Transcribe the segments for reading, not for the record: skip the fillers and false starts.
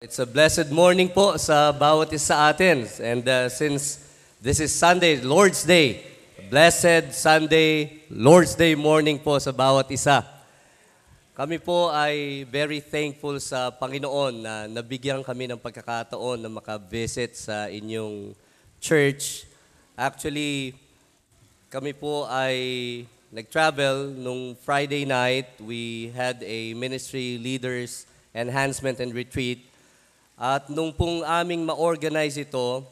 It's a blessed morning po sa bawat isa sa atin. And since this is Sunday, Lord's Day, blessed Sunday, Lord's Day morning po sa bawat isa. Kami po ay very thankful sa Panginoon na nabigyan kami ng pagkakataon na makavisit sa inyong church. Actually, kami po ay nag-travel nung Friday night. We had a ministry leaders enhancement and retreat. At nung pong aming ma-organize ito,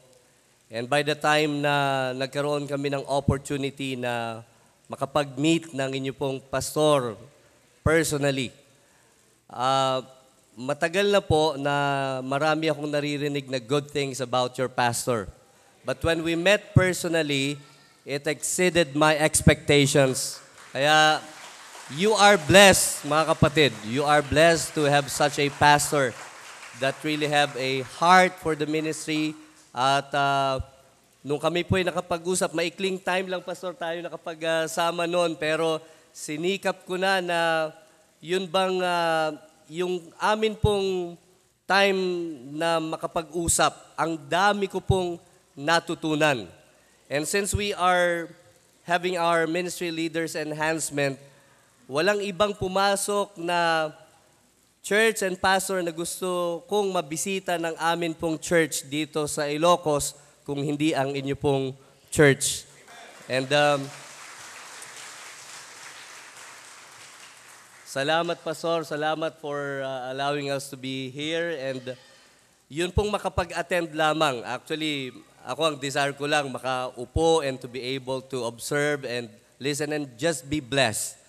and by the time na nagkaroon kami ng opportunity na makapag-meet ng inyo pong pastor personally, matagal na po na marami akong naririnig na good things about your pastor. But when we met personally, it exceeded my expectations. Kaya you are blessed, mga kapatid. You are blessed to have such a pastor that really have a heart for the ministry. At nung kami po ay nakapag-usap, maikling time lang, Pastor, tayo nakapag-sama noon. Pero sinikap ko na yun bang yung amin pong time na makapag-usap, ang dami ko pong natutunan. And since we are having our ministry leaders enhancement, walang ibang pumasok na church and pastor na gusto kong mabisita ng amin pong church dito sa Ilocos kung hindi ang inyo pong church. And salamat, Pastor. Salamat for allowing us to be here. And yun pong makapag-attend lamang. Actually, ako ang desire ko lang makaupo and to be able to observe and listen and just be blessed.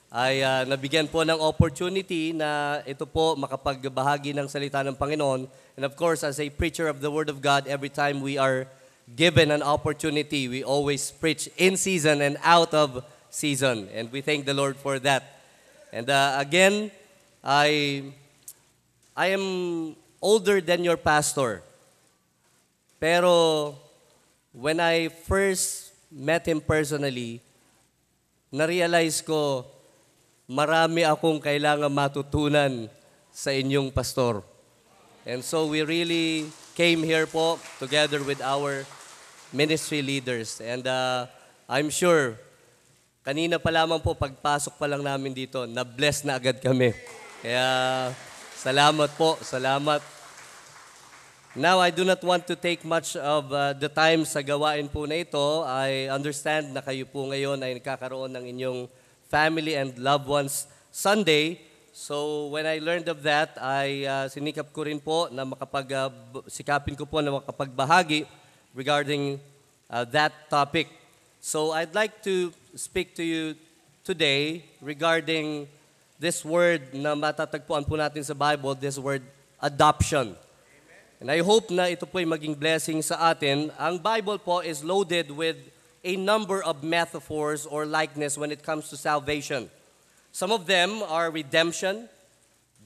Ay nabigyan po ng opportunity na ito po makapagbahagi ng salita ng Panginoon. And of course, as a preacher of the Word of God, every time we are given an opportunity, we always preach in season and out of season. And we thank the Lord for that. And again, I am older than your pastor. Pero when I first met him personally, na-realize ko, marami akong kailangan matutunan sa inyong pastor. And so we really came here po together with our ministry leaders. And I'm sure, kanina pa lamang po, pagpasok pa lang namin dito, na-bless na agad kami. Kaya salamat po, salamat. Now, I do not want to take much of the time sa gawain po na ito. I understand na kayo po ngayon ay nakakaroon ng inyong family and loved ones Sunday. So when I learned of that, ay sinikap ko rin po na sikapin ko po na makapagbahagi regarding that topic. So I'd like to speak to you today regarding this word na matatagpuan po natin sa Bible, this word adoption. And I hope na ito po ay maging blessing sa atin. Ang Bible po is loaded with a number of metaphors or likeness when it comes to salvation. Some of them are redemption,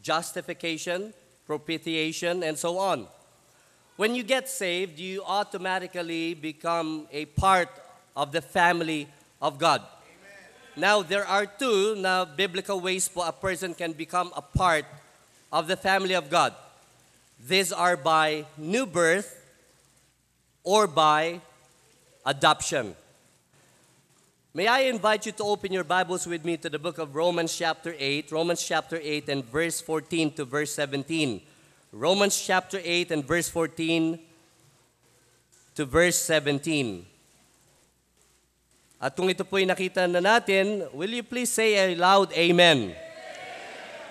justification, propitiation, and so on. When you get saved, you automatically become a part of the family of God. Amen. Now, there are two na biblical ways po a person can become a part of the family of God. These are by new birth or by adoption. May I invite you to open your Bibles with me to the book of Romans chapter 8 and verse 14 to verse 17. Romans chapter 8 and verse 14 to verse 17. At kung ito po'y nakita na natin, will you please say a loud amen?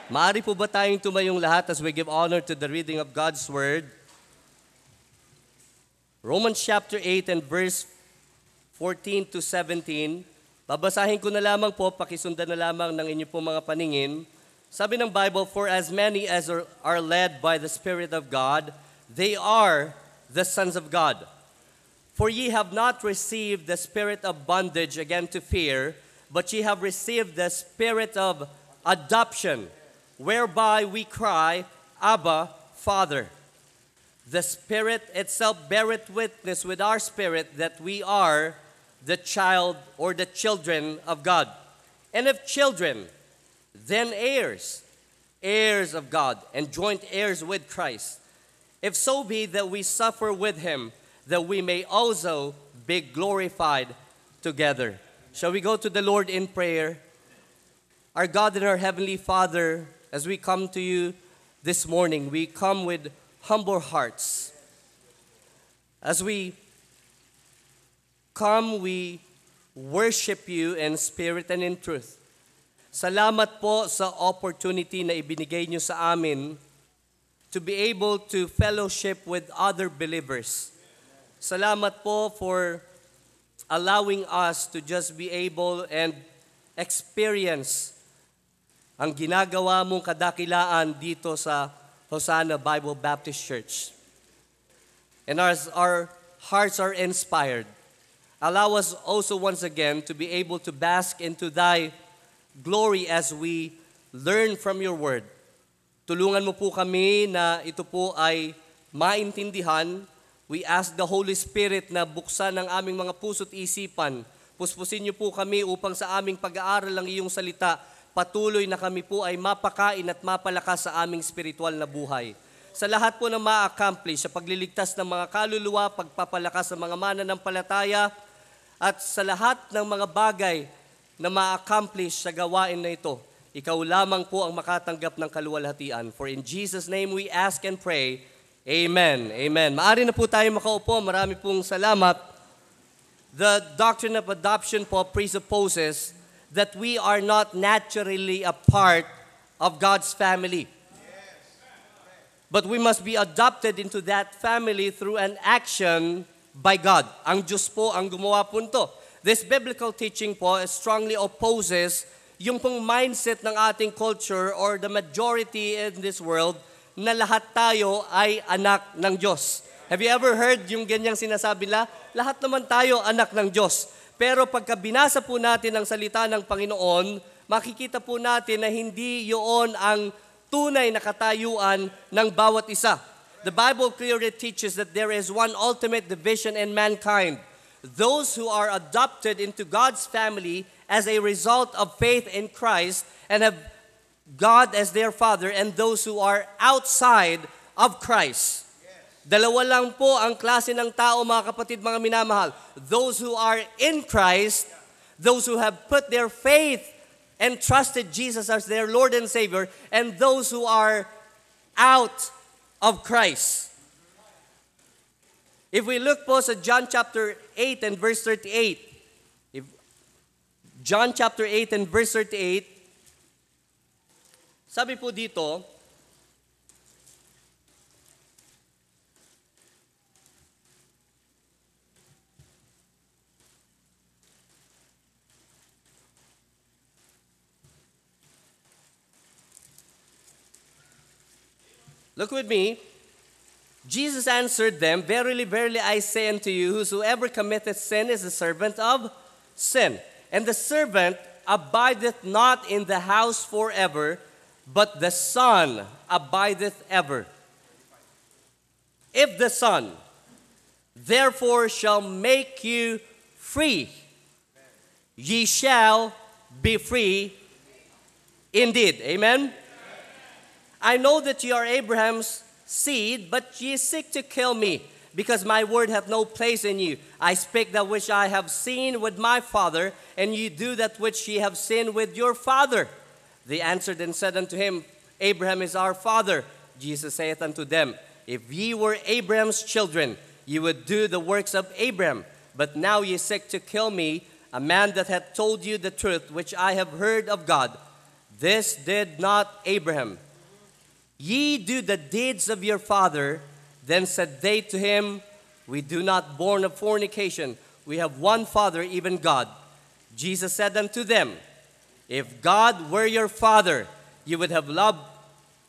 Maaari po ba tayong tumayong lahat as we give honor to the reading of God's Word? Romans chapter 8 and verse 14 to 17. Babasahin ko na lamang po, pakisundan na lamang ng inyo po mga paningin. Sabi ng Bible, for as many as are led by the Spirit of God, they are the sons of God. For ye have not received the spirit of bondage again to fear, but ye have received the spirit of adoption, whereby we cry, Abba, Father. The Spirit itself beareth witness with our spirit that we are the child or the children of God. And if children, then heirs, heirs of God, and joint heirs with Christ, if so be that we suffer with him, that we may also be glorified together. Shall we go to the Lord in prayer? Our God and our Heavenly Father, as we come to you this morning, we come with humble hearts. As we come, we worship you in spirit and in truth. Salamat po sa opportunity na ibinigay niyo sa amin to be able to fellowship with other believers. Salamat po for allowing us to just be able and experience ang ginagawa mong kadakilaan dito sa Hosanna Bible Baptist Church. And as our hearts are inspired, allow us also once again to be able to bask into thy glory as we learn from your word. Tulungan mo po kami na ito po ay maintindihan. We ask the Holy Spirit na buksan ang aming mga puso't isipan. Puspusin niyo po kami upang sa aming pag-aaral ng iyong salita, patuloy na kami po ay mapakain at mapalakas sa aming spiritual na buhay. Sa lahat po na ma-accomplish, sa pagliligtas ng mga kaluluwa, pagpapalakas ng mga mananampalataya, at sa lahat ng mga bagay na ma-accomplish sa gawain na ito, ikaw lamang po ang makatanggap ng kaluwalhatian. For in Jesus' name we ask and pray, Amen. Amen. Maaari na po tayo makaupo. Marami pong salamat. The doctrine of adoption po presupposes that we are not naturally a part of God's family. But we must be adopted into that family through an action by God. Ang Diyos po ang gumawa po nito. This biblical teaching po strongly opposes yung pong mindset ng ating culture or the majority in this world na lahat tayo ay anak ng Diyos. Have you ever heard yung ganyang sinasabi na? Lahat naman tayo anak ng Diyos. Pero pagka binasa po natin ang salita ng Panginoon, makikita po natin na hindi yun ang tunay na katayuan ng bawat isa. The Bible clearly teaches that there is one ultimate division in mankind. Those who are adopted into God's family as a result of faith in Christ and have God as their Father, and those who are outside of Christ. Dalawa lang po ang klase ng tao, mga kapatid, mga minamahal. Those who are in Christ, those who have put their faith and trusted Jesus as their Lord and Savior, and those who are out of Christ. If we look po sa John chapter 8 and verse 38, John chapter 8 and verse 38, sabi po dito, look with me. Jesus answered them, Verily, verily, I say unto you, whosoever committeth sin is the servant of sin. And the servant abideth not in the house forever, but the Son abideth ever. If the Son therefore shall make you free, ye shall be free indeed. Amen? I know that ye are Abraham's seed, but ye seek to kill me, because my word hath no place in you. I speak that which I have seen with my father, and ye do that which ye have seen with your father. They answered and said unto him, Abraham is our father. Jesus saith unto them, If ye were Abraham's children, ye would do the works of Abraham. But now ye seek to kill me, a man that hath told you the truth, which I have heard of God. This did not Abraham. Ye do the deeds of your father. Then said they to him, We do not born of fornication. We have one Father, even God. Jesus said unto them, If God were your Father, you would have loved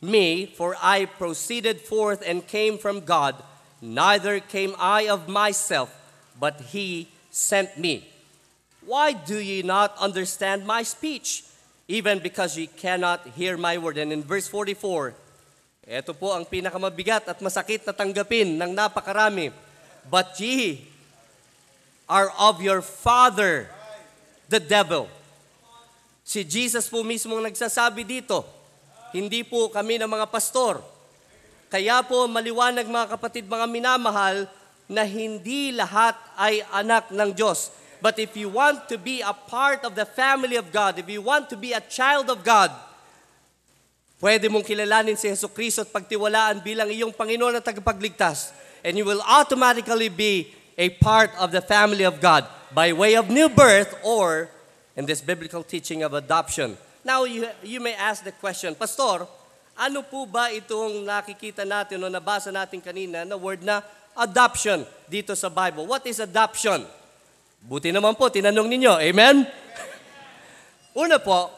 me, for I proceeded forth and came from God. Neither came I of myself, but he sent me. Why do ye not understand my speech? Even because ye cannot hear my word. And in verse 44, ito po ang pinakamabigat at masakit na tanggapin ng napakarami. But ye are of your father, the devil. Si Jesus po mismo ang nagsasabi dito. Hindi po kami ng mga pastor. Kaya po maliwanag mga kapatid, mga minamahal, na hindi lahat ay anak ng Diyos. But if you want to be a part of the family of God, if you want to be a child of God, pwede mong kilalanin si Jesucristo at pagtiwalaan bilang iyong Panginoon at tagapagligtas. And you will automatically be a part of the family of God by way of new birth or in this biblical teaching of adoption. Now, you may ask the question, Pastor, ano po ba itong nakikita natin o nabasa natin kanina na word na adoption dito sa Bible? What is adoption? Buti naman po, tinanong ninyo. Amen? Una po,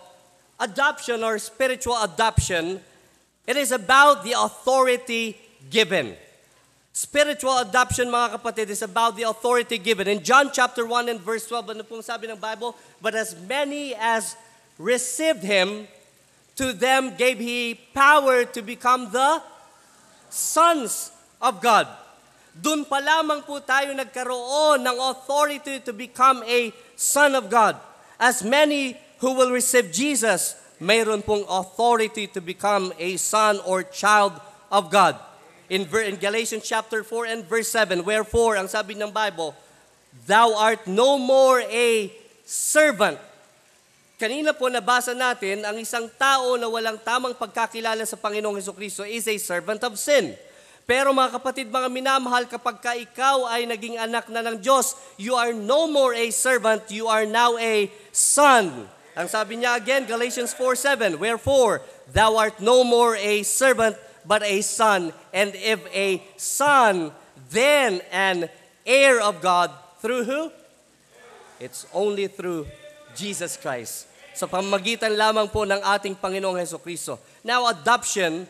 adoption or spiritual adoption, it is about the authority given. Spiritual adoption, mga kapatid, is about the authority given. In John chapter 1 and verse 12, ano pong sabi ng Bible? But as many as received Him, to them gave He power to become the sons of God. Doon pa lamang po tayo nagkaroon ng authority to become a son of God. As many who will receive Jesus, mayroon pong authority to become a son or child of God. In Galatians chapter 4 and verse 7, wherefore, ang sabi ng Bible, thou art no more a servant. Kanina po nabasa natin, ang isang tao na walang tamang pagkakilala sa Panginoong Jesucristo is a servant of sin. Pero mga kapatid, mga minamahal, kapag ka ikaw ay naging anak na ng Diyos, you are no more a servant, you are now a son. Ang sabi niya again, Galatians 4:7, wherefore, thou art no more a servant, but a son. And if a son, then an heir of God, through who? It's only through Jesus Christ. Sa pamamagitan lamang po ng ating Panginoong Jesucristo. Now, adoption,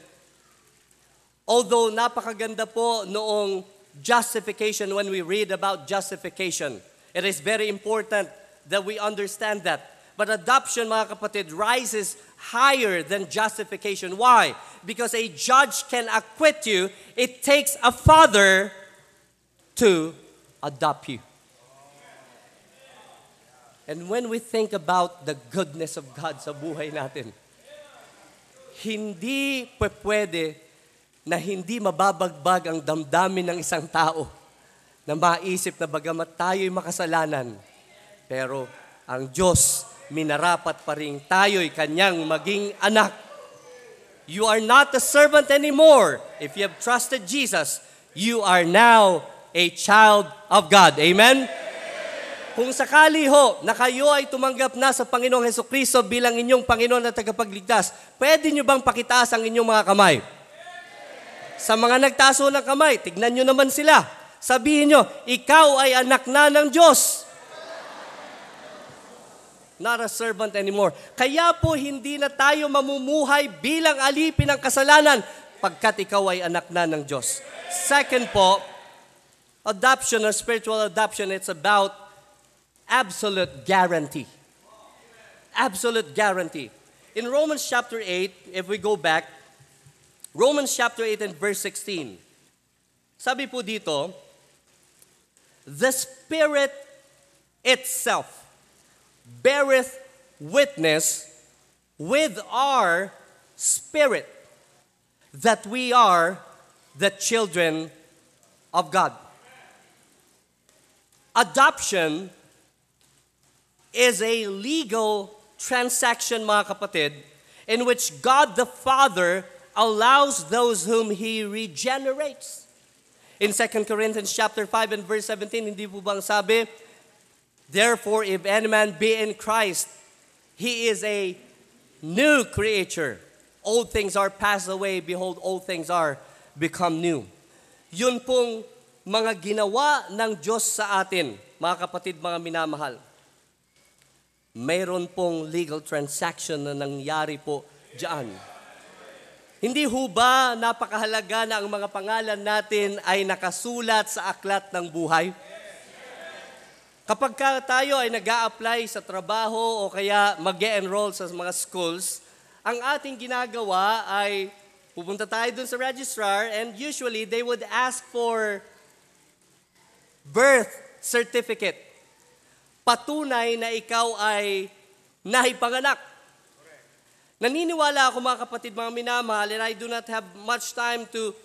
although napakaganda po noong justification, when we read about justification, it is very important that we understand that. But adoption, mga kapatid, rises higher than justification. Why? Because a judge can acquit you. It takes a father to adopt you. And when we think about the goodness of God sa buhay natin, hindi pwede na hindi mababagbag ang damdamin ng isang tao na maisip na bagamat tayo'y makasalanan, pero ang Diyos minarapat pa rin tayo'y kanyang maging anak. You are not a servant anymore. If you have trusted Jesus, you are now a child of God. Amen? Kung sakali ho na kayo ay tumanggap na sa Panginoong Jesucristo bilang inyong Panginoon at tagapagligtas, pwede nyo bang pakitaas ang inyong mga kamay? Sa mga nagtaso ng kamay, tignan nyo naman sila. Sabihin nyo, ikaw ay anak na ng Diyos. Not a servant anymore. Kaya po hindi na tayo mamumuhay bilang alipin ng kasalanan pagkat ikaw ay anak na ng Diyos. Second po, adoption or spiritual adoption, it's about absolute guarantee. Absolute guarantee. In Romans chapter 8, if we go back, Romans chapter 8 and verse 16, sabi po dito, the Spirit itself beareth witness with our spirit that we are the children of God. Adoption is a legal transaction, mga kapatid, in which God the Father allows those whom He regenerates. In 2 Corinthians chapter 5 and verse 17, hindi po bang sabi, therefore, if any man be in Christ, he is a new creature. Old things are passed away, behold, all things are become new. Yun pong mga ginawa ng Diyos sa atin, mga kapatid, mga minamahal. Mayroon pong legal transaction na nangyari po diyan. Hindi ho ba napakahalaga na ang mga pangalan natin ay nakasulat sa aklat ng buhay? Kapag tayo ay nag-a-apply sa trabaho o kaya mag-e-enroll sa mga schools, ang ating ginagawa ay pupunta tayo dun sa registrar and usually they would ask for birth certificate. Patunay na ikaw ay naipanganak. Naniniwala ako mga kapatid, mga minamahal, and I do not have much time to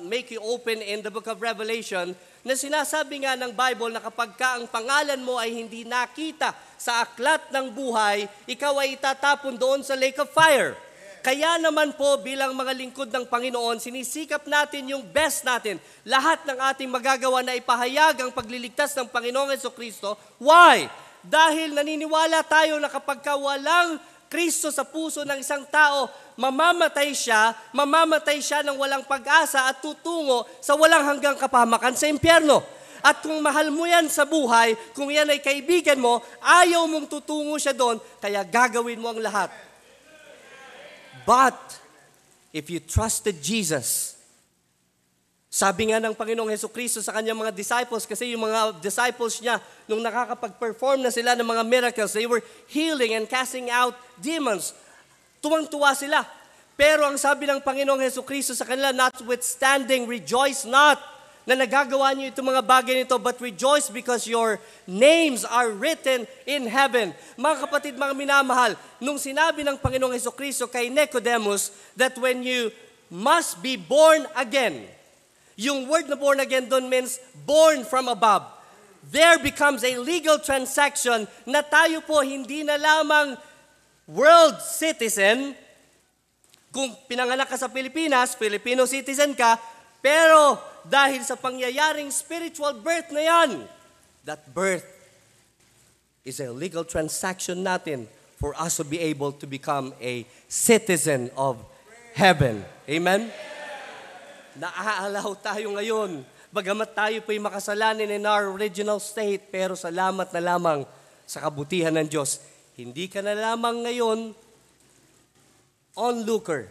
make you open in the book of Revelation, na sinasabi nga ng Bible na kapag ka ang pangalan mo ay hindi nakita sa aklat ng buhay, ikaw ay itatapon doon sa lake of fire. Kaya naman po bilang mga lingkod ng Panginoon, sinisikap natin yung best natin. Lahat ng ating magagawa na ipahayag ang pagliligtas ng Panginoong Jesucristo. Why? Dahil naniniwala tayo na kapag ka walang Kristo sa puso ng isang tao, mamamatay siya ng walang pag-asa at tutungo sa walang hanggang kapahamakan sa impyerno. At kung mahal mo yan sa buhay, kung yan ay kaibigan mo, ayaw mong tutungo siya doon, kaya gagawin mo ang lahat. But, if you trusted Jesus, sabi nga ng Panginoong Jesucristo sa kanyang mga disciples, kasi yung mga disciples niya, nung nakakapag-perform na sila ng mga miracles, they were healing and casting out demons. Tuwang-tuwa sila. Pero ang sabi ng Panginoong Jesucristo sa kanila, notwithstanding, rejoice not na nagagawa niyo itong mga bagay nito, but rejoice because your names are written in heaven. Mga kapatid, mga minamahal, nung sinabi ng Panginoong Jesucristo kay Nicodemus that when you must be born again, yung word na born again doon means born from above. There becomes a legal transaction na tayo po hindi na lamang world citizen. Kung pinanganak ka sa Pilipinas, Filipino citizen ka, pero dahil sa pangyayaring spiritual birth na yan, that birth is a legal transaction natin for us to be able to become a citizen of heaven. Amen? Naaalaw tayo ngayon, bagamat tayo po'y makasalanan in our original state, pero salamat na lamang sa kabutihan ng Diyos. Hindi ka na lamang ngayon onlooker,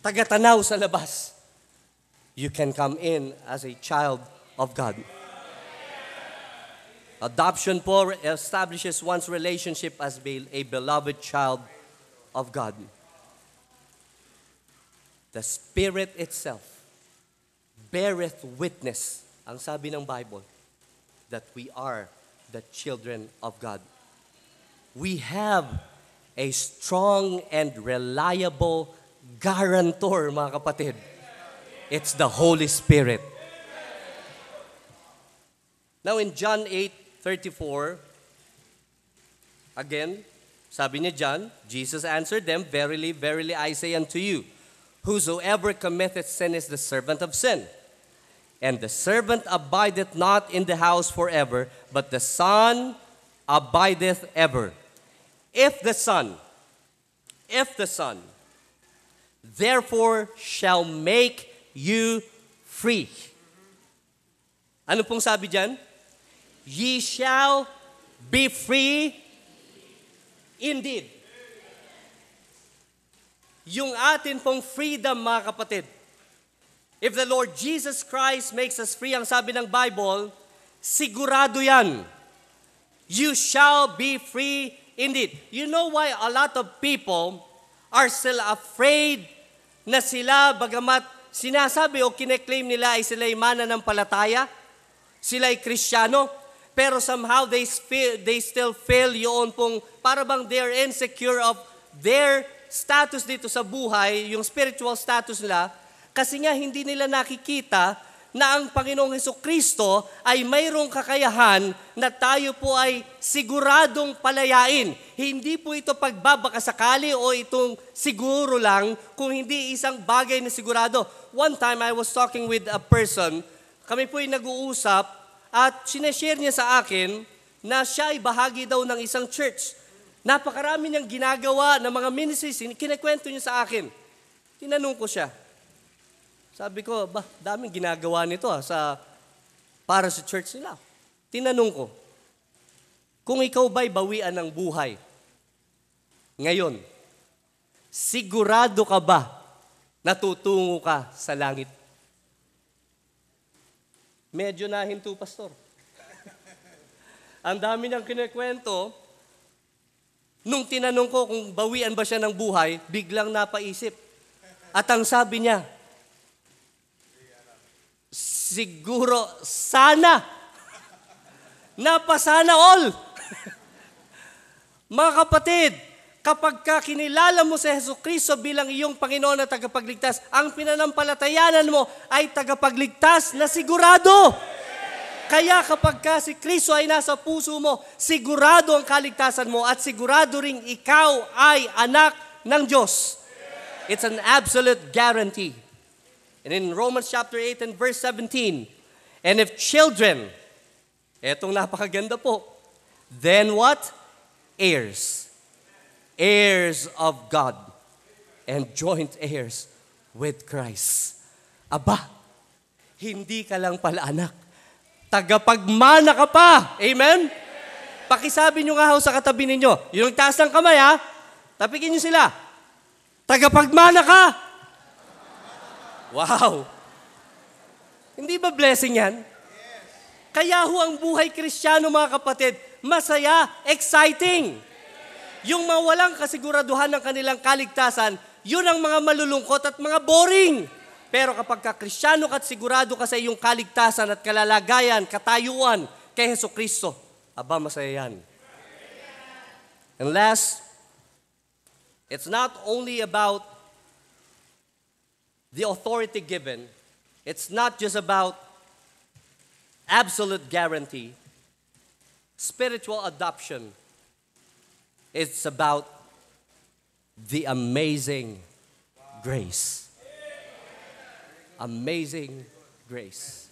tagatanaw sa labas. You can come in as a child of God. Adoption po establishes one's relationship as a beloved child of God. The Spirit itself beareth witness, ang sabi ng Bible, that we are the children of God. We have a strong and reliable guarantor, mga kapatid. It's the Holy Spirit. Now in John 8:34, again, sabi ni John, Jesus answered them, "Verily, verily, I say unto you, whosoever committeth sin is the servant of sin. And the servant abideth not in the house forever, but the Son abideth ever. If the Son, therefore shall make you free." Ano pong sabi dyan? Ye shall be free indeed. Yung atin pong freedom, mga kapatid, if the Lord Jesus Christ makes us free, ang sabi ng Bible, sigurado yan. You shall be free indeed. You know why a lot of people are still afraid na sila, bagamat sinasabi o kineklaim nila ay sila'y mananampalataya, sila'y Kristiyano, pero somehow they still feel yun pong, para bang they're insecure of their status dito sa buhay, yung spiritual status nila, kasi nga hindi nila nakikita na ang Panginoong Jesucristo ay mayroong kakayahan na tayo po ay siguradong palayain. Hindi po ito pagbabakasakali o itong siguro lang, kung hindi isang bagay na sigurado. One time I was talking with a person, kami po ay nag-uusap at sineshare niya sa akin na siya ay bahagi daw ng isang church. Napakarami niyang ginagawa ng mga ministries, kinikwento niya sa akin. Tinanong ko siya. Sabi ko, daming ginagawa nito para sa church nila. Tinanong ko, kung ikaw ba'y bawian ng buhay, ngayon, sigurado ka ba na tutungo ka sa langit? Medyo nahinto, pastor. Ang dami niyang kinikwento. Nung tinanong ko kung bawian ba siya ng buhay, biglang napaisip. At ang sabi niya, siguro, sana. Napasana all. Mga kapatid, Kapag ka kinilala mo si Jesucristo bilang iyong Panginoon at tagapagligtas, ang pinanampalatayanan mo ay tagapagligtas na sigurado. Kaya kapag ka si Kristo ay nasa puso mo, sigurado ang kaligtasan mo at sigurado ring ikaw ay anak ng Diyos. It's an absolute guarantee. And in Romans chapter 8 and verse 17, and if children, etong napakaganda po, then what? Heirs. Heirs of God and joint heirs with Christ. Aba, hindi ka lang pala anak. Tagapagmana ka pa. Amen? Pakisabi nyo nga ho sa katabi ninyo. Yung taas ng kamay ha, tapikin nyo sila. Tagapagmana ka. Wow. Hindi ba blessing yan? Kaya ho ang buhay Kristiyano mga kapatid, masaya, exciting. Yung mga walang kasiguraduhan ng kanilang kaligtasan, yun ang mga malulungkot at mga boring. Pero kapag ka-Kristyano ka at sigurado ka sa iyong kaligtasan at kalalagayan, katayuan kay Jesucristo, aba masaya yan. And last, it's not only about the authority given, it's not just about absolute guarantee, spiritual adoption. It's about the amazing grace. Amazing grace.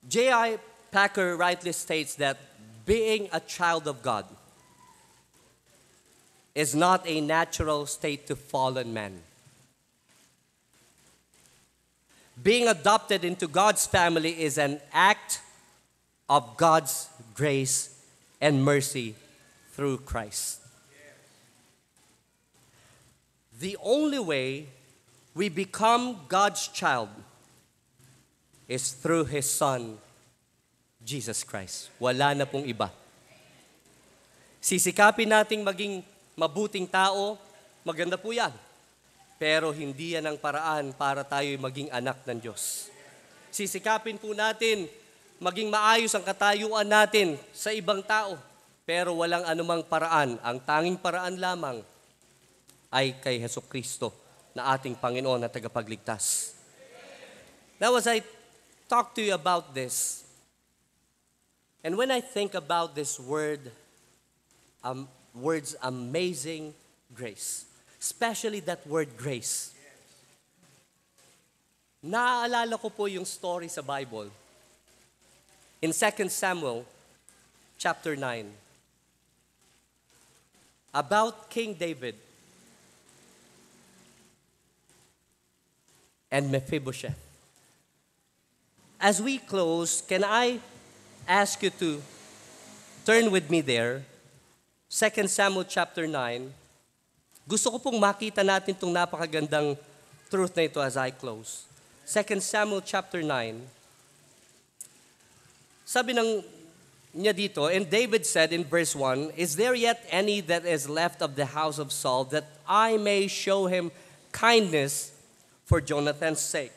J.I. Packer rightly states that being a child of God is not a natural state to fallen man. Being adopted into God's family is an act of God's grace and mercy through Christ. The only way we become God's child is through His Son, Jesus Christ. Wala na pong iba. Sisikapin nating maging mabuting tao, maganda po yan. Pero hindi yan ang paraan para tayo'y maging anak ng Diyos. Sisikapin po natin maging maayos ang katayuan natin sa ibang tao. Pero walang anumang paraan. Ang tanging paraan lamang ay kay Jesucristo na ating Panginoon at tagapagligtas. Now as I talk to you about this, and when I think about this words amazing grace, especially that word grace. Naaalala ko po yung story sa Bible. In 2 Samuel chapter 9. About King David and Mephibosheth. As we close, can I ask you to turn with me there? 2 Samuel chapter 9. Gusto ko pong makita natin itong napakagandang truth na ito as I close. 2 Samuel chapter 9. Sabi niya dito, and David said in verse 1, is there yet any that is left of the house of Saul that I may show him kindness for Jonathan's sake?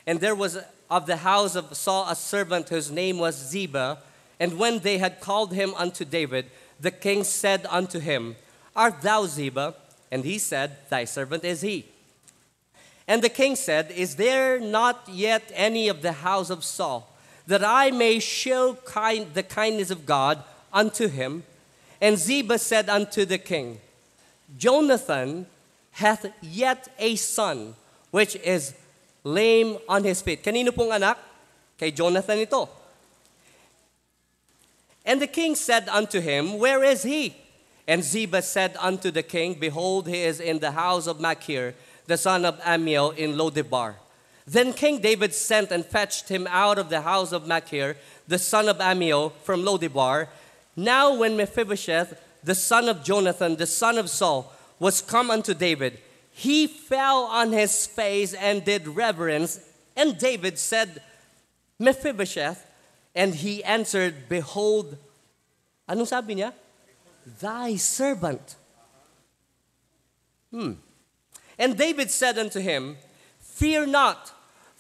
And there was of the house of Saul a servant whose name was Ziba, and when they had called him unto David, the king said unto him, Art thou Ziba? And he said, Thy servant is he. And the king said, Is there not yet any of the house of Saul, that I may show the kindness of God unto him? And Ziba said unto the king, Jonathan hath yet a son, which is lame on his feet. Kanino pong anak? Kay Jonathan ito. And the king said unto him, Where is he? And Ziba said unto the king, Behold, he is in the house of Machir, the son of Amiel, in Lodebar. Then King David sent and fetched him out of the house of Machir, the son of Amiel, from Lodebar. Now when Mephibosheth, the son of Jonathan, the son of Saul, was come unto David, he fell on his face and did reverence. And David said, Mephibosheth, and he answered, Behold, anong sabi niya? Thy servant. And David said unto him, Fear not,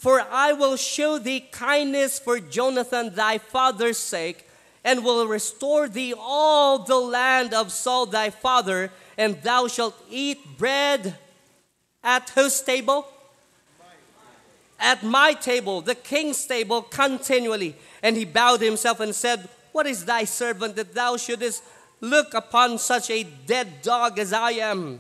For I will show thee kindness for Jonathan thy father's sake, and will restore thee all the land of Saul thy father, and thou shalt eat bread at whose table? At my table, the king's table, continually. And he bowed himself and said, What is thy servant that thou shouldest look upon such a dead dog as I am?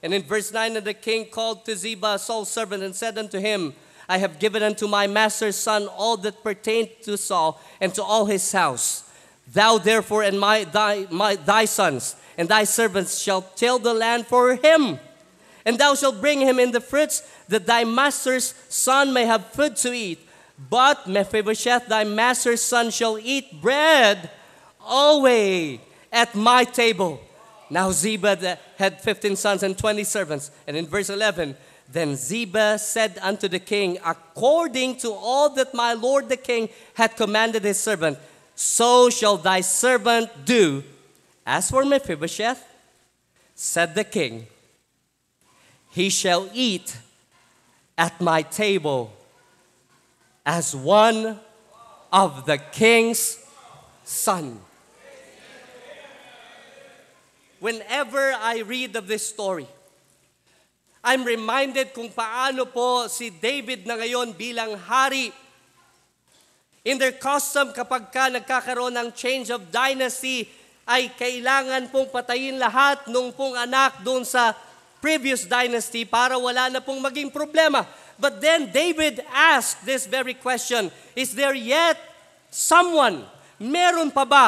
And in verse 9, and the king called to Ziba, Saul's servant, and said unto him, I have given unto my master's son all that pertained to Saul and to all his house. Thou therefore and thy sons and thy servants shall till the land for him. And thou shalt bring him in the fruits, that thy master's son may have food to eat. But Mephibosheth, thy master's son, shall eat bread always at my table. Now Ziba had 15 sons and 20 servants. And in verse 11, then Ziba said unto the king, According to all that my lord the king had commanded his servant, so shall thy servant do. As for Mephibosheth, said the king, he shall eat at my table as one of the king's son. Whenever I read of this story, I'm reminded kung paano po si David na ngayon bilang hari. In their custom, kapag ka nagkakaroon ng change of dynasty, ay kailangan pong patayin lahat nung pong anak doon sa previous dynasty para wala na pong maging problema. But then David asked this very question, is there yet someone, meron pa ba,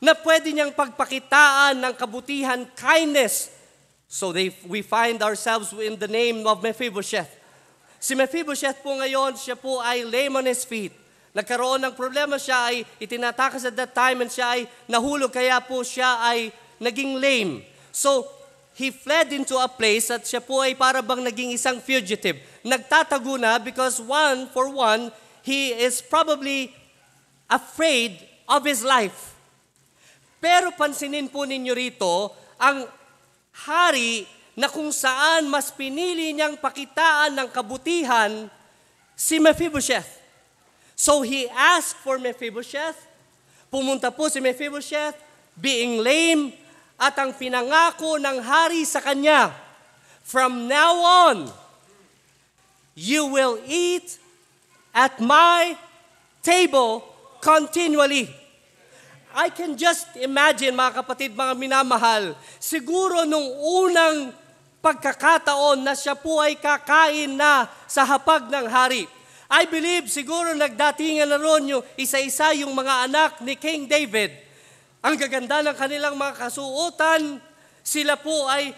na pwede niyang pagpakitaan ng kabutihan, kindness? So we find ourselves in the name of Mephibosheth. Si Mephibosheth po ngayon, siya po ay lame on his feet. Nagkaroon ng problema, siya ay itinatakas at that time and siya ay nahulog, kaya po siya ay naging lame. So, he fled into a place at siya po ay para bang naging isang fugitive. Nagtatago na because for one, he is probably afraid of his life. Pero pansinin po ninyo rito, ang hari na kung saan mas pinili niyang pakitaan ng kabutihan, si Mephibosheth. So he asked for Mephibosheth. Pumunta po si Mephibosheth, being lame, at ang pinangako ng hari sa kanya, from now on, you will eat at my table continually. I can just imagine, mga kapatid, mga minamahal, siguro nung unang pagkakataon na siya po ay kakain na sa hapag ng hari, I believe siguro nagdatingan na ron yung isa-isa yung mga anak ni King David. Ang gaganda ng kanilang mga kasuotan, sila po ay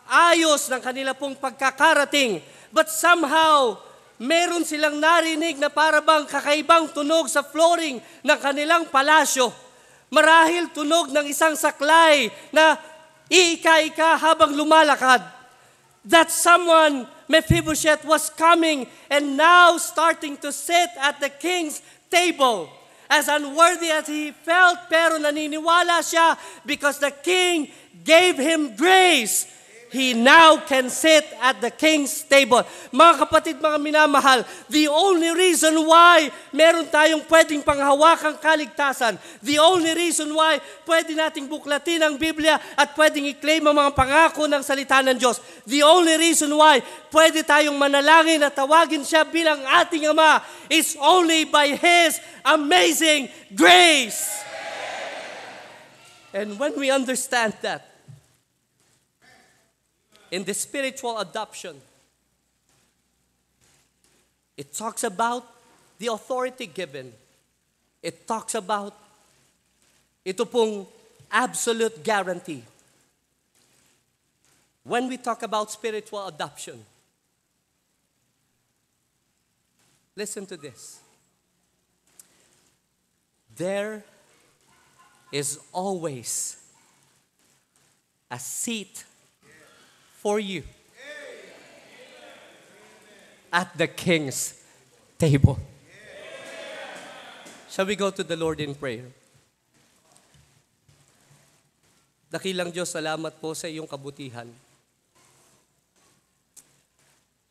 ayos ng kanila pong pagkakarating. But somehow, meron silang narinig na parabang kakaibang tunog sa flooring ng kanilang palasyo. Marahil tunog ng isang saklay na iika-ika habang lumalakad. That someone, Mephibosheth, was coming and now starting to sit at the king's table. As unworthy as he felt, pero naniniwala siya because the king gave him grace. He now can sit at the king's table. Mga kapatid, mga minamahal, the only reason why meron tayong pwedeng panghawakang kaligtasan, the only reason why pwede nating buklatin ang Biblia at pwedeng i-claim ang mga pangako ng salita ng Diyos, the only reason why pwede tayong manalangin at tawagin siya bilang ating Ama is only by His amazing grace. And when we understand that, in the spiritual adoption, it talks about the authority given. It talks about ito pong absolute guarantee. When we talk about spiritual adoption, listen to this. There is always a seat for you at the king's table. Shall we go to the Lord in prayer? Dakilang Diyos, salamat po sa iyong kabutihan.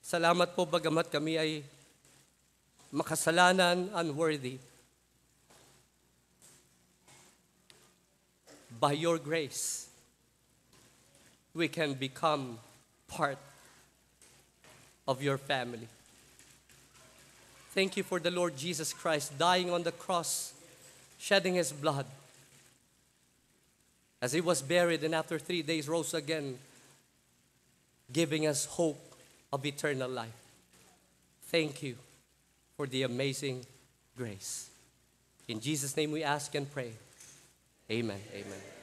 Salamat po bagamat kami ay makasalanan, unworthy. By your grace, we can become part of your family. Thank you for the Lord Jesus Christ dying on the cross, shedding his blood. As he was buried and after 3 days rose again, giving us hope of eternal life. Thank you for the amazing grace. In Jesus' name we ask and pray. Amen. Amen.